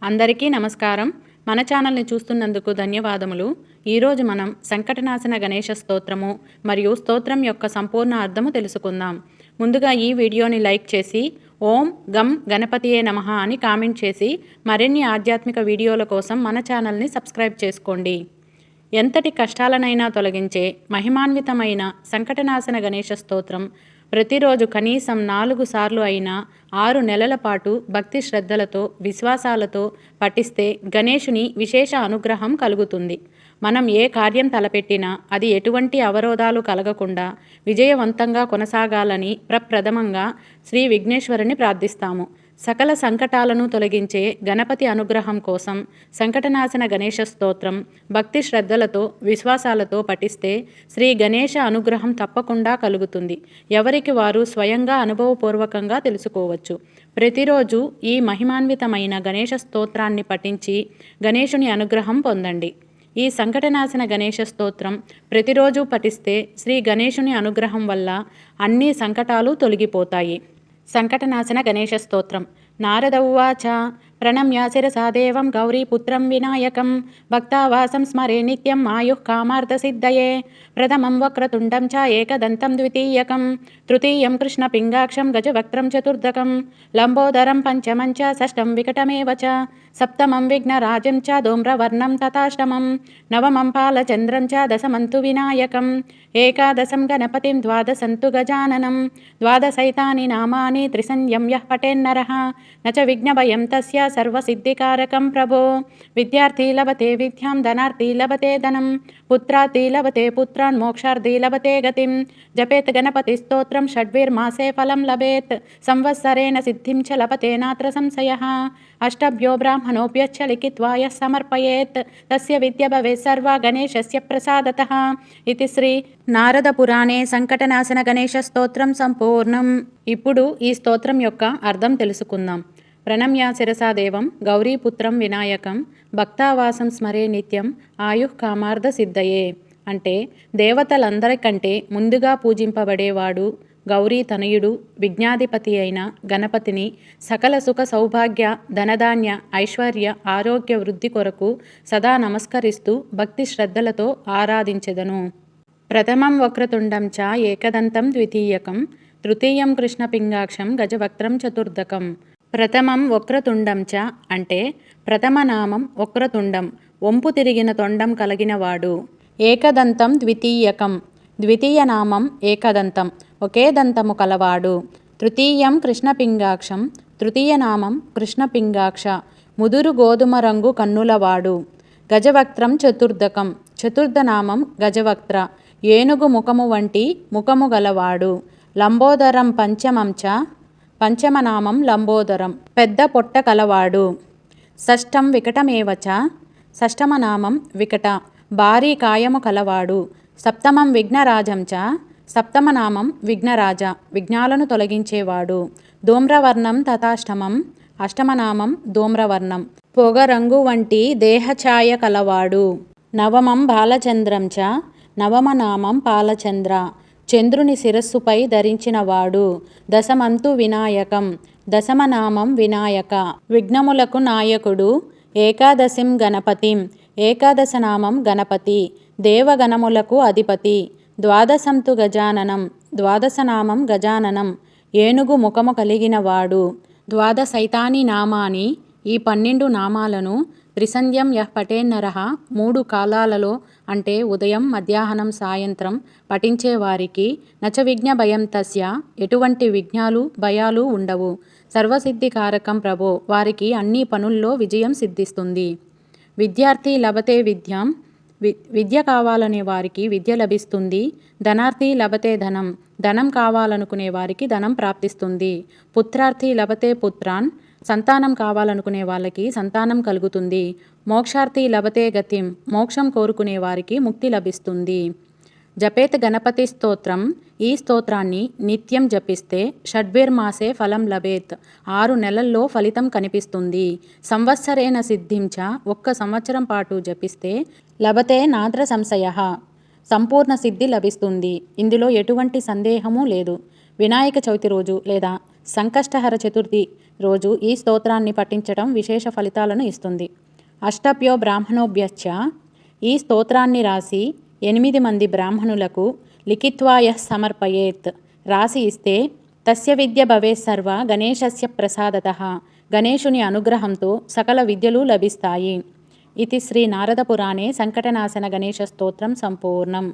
అందరికీ నమస్కారం. మన ఛానల్ని చూస్తున్నందుకు ధన్యవాదములు. ఈరోజు మనం సంకటనాశన గణేష స్తోత్రము మరియు స్తోత్రం యొక్క సంపూర్ణ అర్థము తెలుసుకుందాం. ముందుగా ఈ వీడియోని లైక్ చేసి ఓం గం గణపతియే నమః అని కామెంట్ చేసి మరిన్ని ఆధ్యాత్మిక వీడియోల కోసం మన ఛానల్ని సబ్స్క్రైబ్ చేసుకోండి. ఎంతటి కష్టాలనైనా తొలగించే మహిమాన్వితమైన సంకటనాశన గణేష స్తోత్రం ప్రతిరోజు కనీసం 4 సార్లు అయినా 6 నెలల పాటు భక్తి శ్రద్ధలతో విశ్వాసాలతో పఠిస్తే గణేశుని విశేష అనుగ్రహం కలుగుతుంది. మనం ఏ కార్యం తలపెట్టినా అది ఎటువంటి అవరోధాలు కలగకుండా విజయవంతంగా కొనసాగాలని ప్రప్రథమంగా శ్రీ విఘ్నేశ్వరుని ప్రార్థిస్తాము. సకల సంకటాలను తొలగించే గణపతి అనుగ్రహం కోసం సంకటనాశన గణేష స్తోత్రం భక్తి శ్రద్ధలతో విశ్వాసాలతో పఠిస్తే శ్రీ గణేష అనుగ్రహం తప్పకుండా కలుగుతుంది. ఎవరికి వారు స్వయంగా అనుభవపూర్వకంగా తెలుసుకోవచ్చు. ప్రతిరోజు ఈ మహిమాన్వితమైన గణేష స్తోత్రాన్ని పఠించి గణేశుని అనుగ్రహం పొందండి. ఈ సంకటనాశన గణేష స్తోత్రం ప్రతిరోజు పఠిస్తే శ్రీ గణేశుని అనుగ్రహం వల్ల అన్ని సంకటాలు తొలగిపోతాయి. సంకటనాశన గణేష స్తోత్రం. నారద ఉవాచ ప్రణమ్య శిరసా దేవం గౌరీపుత్రం వినాయకం భక్తావాసం స్మరే నిత్యం ఆయుః కామార్థసిద్ధయే ప్రథమం వక్రతుండం చ ఏకదంతం ద్వితీయకం తృతీయం కృష్ణపింగాక్షం గజవక్త్రం చతుర్దకం లంబోదరం పంచమం చ షష్టం వికటమేవ చ సప్తమం విఘ్నరాజం చ ధూమ్రవర్ణం తథాష్టమం నవమం పాలచంద్రం చ దశమంతు వినాయకం ఏకాదశం గణపతిం ద్వాదశంతు గజాననం ద్వాదశైతాని నామాని త్రిసంధ్యం యః పఠేన్నరః న చ విఘ్నభయం తస్య సర్వసిద్ధికారకం ప్రభో విద్యార్థి లభతే విద్యాం ధనార్థి లభతే ధనం పుత్రార్థి లభతే పుత్రాన్ మోక్షార్థి లభతే గతిం జపేత్ గణపతి స్తోత్రం షడ్విర్మాసే ఫలం లభేత్ సంవత్సరేణ సిద్ధిం చ లభతే నాత్ర సంశయః అష్టభ్యో బ్రాహ్మణోభ్యశ్చ లిఖిత్వా యః సమర్పయేత్ తస్య విద్య భవేత్ సర్వా గణేశస్య ప్రసాదతః ఇది శ్రీ నారద పురాణే సంకటనాశన గణేష స్తోత్రం సంపూర్ణం. ఇప్పుడు ఈ స్తోత్రం యొక్క అర్థం తెలుసుకుందాం. ప్రణమ్య శిరసా దేవం గౌరీపుత్రం వినాయకం భక్తావాసం స్మరే నిత్యం ఆయుః కామార్థ సిద్ధయే అంటే దేవతలందరికంటే ముందుగా పూజింపబడేవాడు గౌరీ తనయుడు విఘ్నాధిపతి అయిన గణపతిని సకల సుఖ సౌభాగ్య ధనధాన్య ఐశ్వర్య ఆరోగ్య వృద్ధి కొరకు సదా నమస్కరిస్తూ భక్తి శ్రద్ధలతో ఆరాధించెదను. ప్రథమం వక్రతుండం చ ఏకదంతం ద్వితీయకం తృతీయం కృష్ణపింగాక్షం గజవక్త్రం చతుర్దకం. ప్రథమం వక్రతుండం చ అంటే ప్రథమ నామం వక్రతుండం వంపు తిరిగిన తొండం కలిగినవాడు. ఏకదంతం ద్వితీయకం ద్వితీయ నామం ఏకదంతం ఒకే దంతము కలవాడు. తృతీయం కృష్ణపింగాక్షం తృతీయ నామం కృష్ణపింగాక్ష ముదురు గోధుమ రంగు కన్నులవాడు. గజవక్త్రం చతుర్దకం చతుర్థనామం గజవక్త్ర ఏనుగు ముఖము వంటి ముఖము గలవాడు. లంబోదరం పంచమం చ పంచమనామం లంబోదరం పెద్ద పొట్ట కలవాడు. షష్టం వికటమేవ చ షష్టమనామం వికట భారీ కాయము కలవాడు. సప్తమం విఘ్నరాజం చ సప్తమనామం విఘ్నరాజ విఘ్నాలను తొలగించేవాడు. ధూమ్రవర్ణం తథాష్టమం అష్టమనామం ధూమ్రవర్ణం పొగరంగు వంటి దేహఛాయ కలవాడు. నవమం బాలచంద్రం చ నవమనామం పాలచంద్ర చంద్రుని శిరస్సుపై ధరించినవాడు. దశమంతు వినాయకం దశమనామం వినాయక విఘ్నములకు నాయకుడు. ఏకాదశిం గణపతిం ఏకాదశనామం గణపతి దేవగణములకు అధిపతి. ద్వాదశంతు గజాననం ద్వాదశనామం గజాననం ఏనుగు ముఖము కలిగినవాడు. ద్వాదశైతాని నామాని ఈ 12 నామాలను త్రిసంధ్యం యః పఠేన్నరః 3 కాలాలలో అంటే ఉదయం మధ్యాహ్నం సాయంత్రం పఠించేవారికి నచ విఘ్న భయం తస్య ఎటువంటి విఘ్నాలు భయాలు ఉండవు. సర్వసిద్ధికారకం ప్రభో వారికి అన్ని పనుల్లో విజయం సిద్ధిస్తుంది. విద్యార్థి లభతే విద్యాం విద్య కావాలనే వారికి విద్య లభిస్తుంది. ధనార్థి లభతే ధనం ధనం కావాలనుకునే వారికి ధనం ప్రాప్తిస్తుంది. పుత్రార్థి లభతే పుత్రాన్ సంతానం కావాలనుకునే వాళ్ళకి సంతానం కలుగుతుంది. మోక్షార్థి లభతే గతిం మోక్షం కోరుకునే వారికి ముక్తి లభిస్తుంది. జపేత్ గణపతి స్తోత్రం ఈ స్తోత్రాన్ని నిత్యం జపిస్తే షడ్విర్మాసే ఫలం లభేత్ 6 నెలల్లో ఫలితం కనిపిస్తుంది. సంవత్సరేణ సిద్ధించ 1 సంవత్సరం పాటు జపిస్తే లభతే నాత్ర సంశయః సంపూర్ణ సిద్ధి లభిస్తుంది. ఇందులో ఎటువంటి సందేహము లేదు. వినాయక చవితి రోజు లేదా సంకష్టహర చతుర్థి రోజు ఈ స్తోత్రాన్ని పఠించడం విశేష ఫలితాలను ఇస్తుంది. అష్టభ్యో బ్రాహ్మణోభ్యశ్చ ఈ స్తోత్రాన్ని రాసి 8 మంది బ్రాహ్మణులకు లిఖిత్వాయ సమర్పయేత్ రాసి ఇస్తే తస్య విద్య భవే సర్వ గణేశస్య ప్రసాదతః గణేశుని అనుగ్రహంతో సకల విద్యలు లభిస్తాయి. ఇది శ్రీ నారద పురాణే సంకటనాశన గణేశ స్తోత్రం సంపూర్ణం.